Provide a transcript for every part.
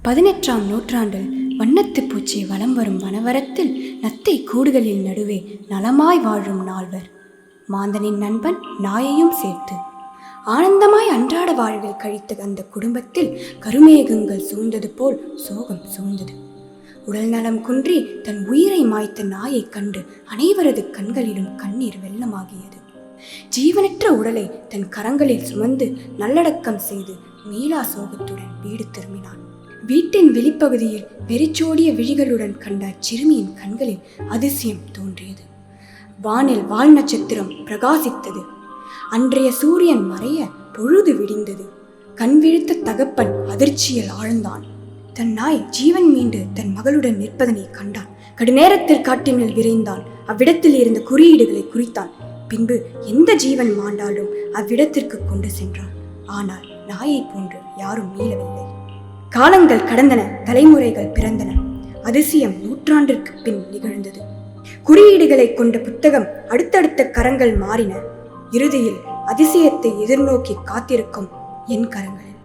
18ஆம் நூற்றாண்டில் வண்ணத்து பூச்சி வலம் வரும் வனவரத்தில் நத்தை கூடுகளில் நடுவே நலமாய் வாழும் நால்வர், மாந்தனின் நண்பன் நாயையும் சேர்த்து ஆனந்தமாய் அன்றாட வாழ்வில் கழித்த அந்த குடும்பத்தில் கருமேகங்கள் சூழ்ந்தது போல் சோகம் சூழ்ந்தது. உடல் நலம் குன்றி தன் உயிரை மாய்த்த நாயை கண்டு அனைவரது கண்களிலும் கண்ணீர் வெள்ளமாகியது. ஜீவனற்ற உடலை தன் கரங்களில் சுமந்து நல்லடக்கம் செய்து மீளா சோகத்துடன் வீடு திரும்பினான். வீட்டின் வெளிப்பகுதியில் வெறிச்சோடிய விழிகளுடன் கண்ட சிறுமியின் கண்களில் அதிசயம் தோன்றியது. வானில் வால் நட்சத்திரம் பிரகாசித்தது. அன்றைய சூரியன் மறைய பொழுது விடிந்தது. கண் விழித்த தகப்பன் அதிர்ச்சியில் ஆழ்ந்தான். தன் நாய் ஜீவன் மீண்டு தன் மகளுடன் நிற்பதனை கண்டான். கடுநேரத்தில் காட்டினில் விரைந்தான். அவ்விடத்தில் இருந்த குறியீடுகளை குறித்தான். பின்பு எந்த ஜீவன் மாண்டாலும் அவ்விடத்திற்கு கொண்டு சென்றான். ஆனால் நாயை போன்று யாரும் மீளவில்லை. காலங்கள் கடந்தன, தலைமுறைகள் பிறந்தன. அதிசயம் நூற்றாண்டிற்கு பின் நிகழ்ந்தது. குறியீடுகளை கொண்ட புத்தகம் அடுத்தடுத்த கரங்கள் மாறின. இறுதியில் அதிசயத்தை எதிர்நோக்கி காத்திருக்கும் என் கரங்களில்.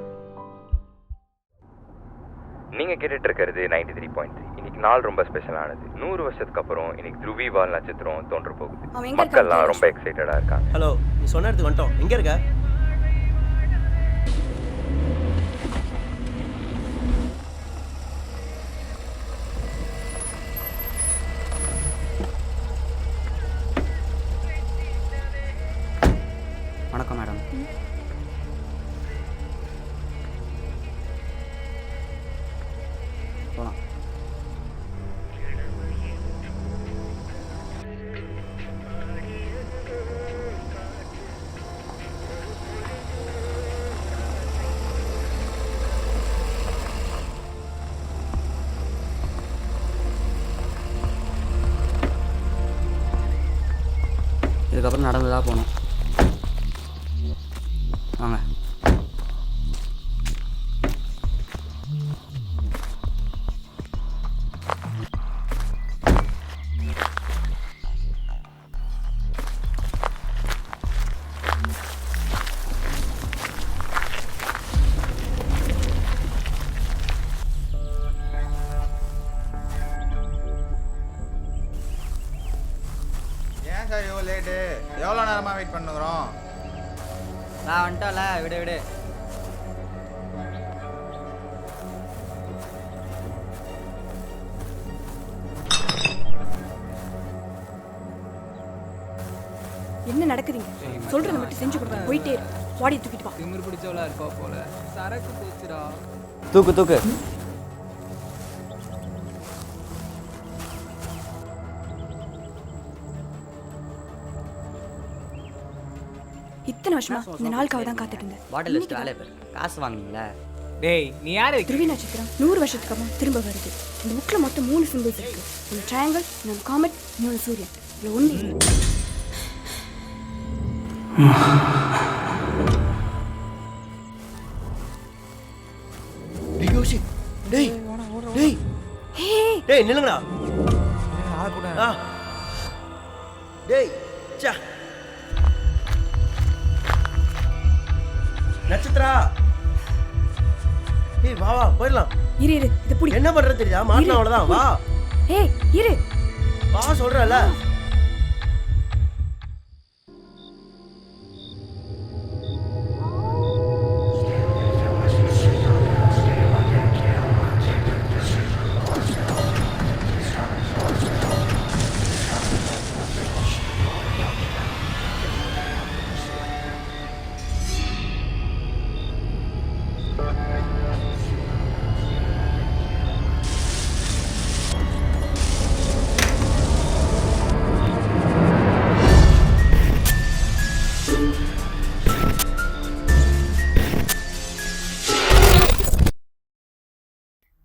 நீங்க கேட்டுட்டு இருக்கிறது 93.3. இன்னைக்கு நாள் ரொம்ப ஸ்பெஷலானது. 100 வருஷத்துக்கு அப்புறம் இன்னைக்கு துருவி வால் நட்சத்திரம் தோன்ற போகுது. மக்கள்லாம் ரொம்ப எக்ஸைட்டடா இருக்காங்க. ஹலோ, நீ சொன்ன இடத்துக்கு வந்துட்டோம். எங்க இருக்க? வணக்கம் மேடம். போலாம். இதுக்கப்புறம் நடந்துதான் போகணும். வாங்க. ஏன் சார் இவ்வளோ லேட்டு? எவ்வளோ நேரமாக வெயிட் பண்ணுறோம்? நான் வந்துட்டோம்ல, விடு விடு. என்ன நடக்குதுங்க? சொல்றத மட்டும் செஞ்சு கொடுங்க. போயிட்டே இரு. வாடி தூக்கிட்டு வா. திமிர் பிடிச்சவளா இருப்பா போல. சரக்கு போச்சுடா. தூக்கு தூக்கு. இத்தனை வருஷமா இந்த நாளுக்காக தான் காத்துட்டு இருந்தேன். பாட்டில் லிஸ்ட் வேலை பேர் காசு வாங்குனீங்களா? டேய், நீ யாரு? துருவி நட்சத்திரம் 100 வருஷத்துக்கு அப்புறம் திரும்ப வருது. இந்த புக்ல மொத்தம் 3 சிம்பிள்ஸ் இருக்கு. ஒரு ட்ரையாங்கிள், இன்னொரு காமெட், இன்னொரு சூரியன். இது ஒண்ணு. டேய் டேய் டேய் நில்லுங்கடா. டேய் சா நட்சத்திரா. ஏய் வா வா போயிடலாம். இரு இரு, இது புடி. என்ன பண்றது தெரியா? மாட்டலாம் அவ்வளவுதான். வா. ஏய் இரு. வா சொல்றல.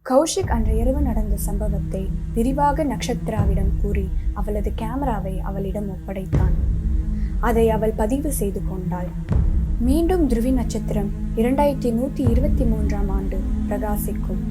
கௌஷிக் அன்று இரவு நடந்த சம்பவத்தை விரிவாக நக்ஷத்ராவிடம் கூறி அவளது கேமராவை அவளிடம் ஒப்படைத்தான். அதை அவள் பதிவு செய்து கொண்டாள். மீண்டும் துருவி நட்சத்திரம் 2123ஆம் ஆண்டு பிரகாசிக்கும்.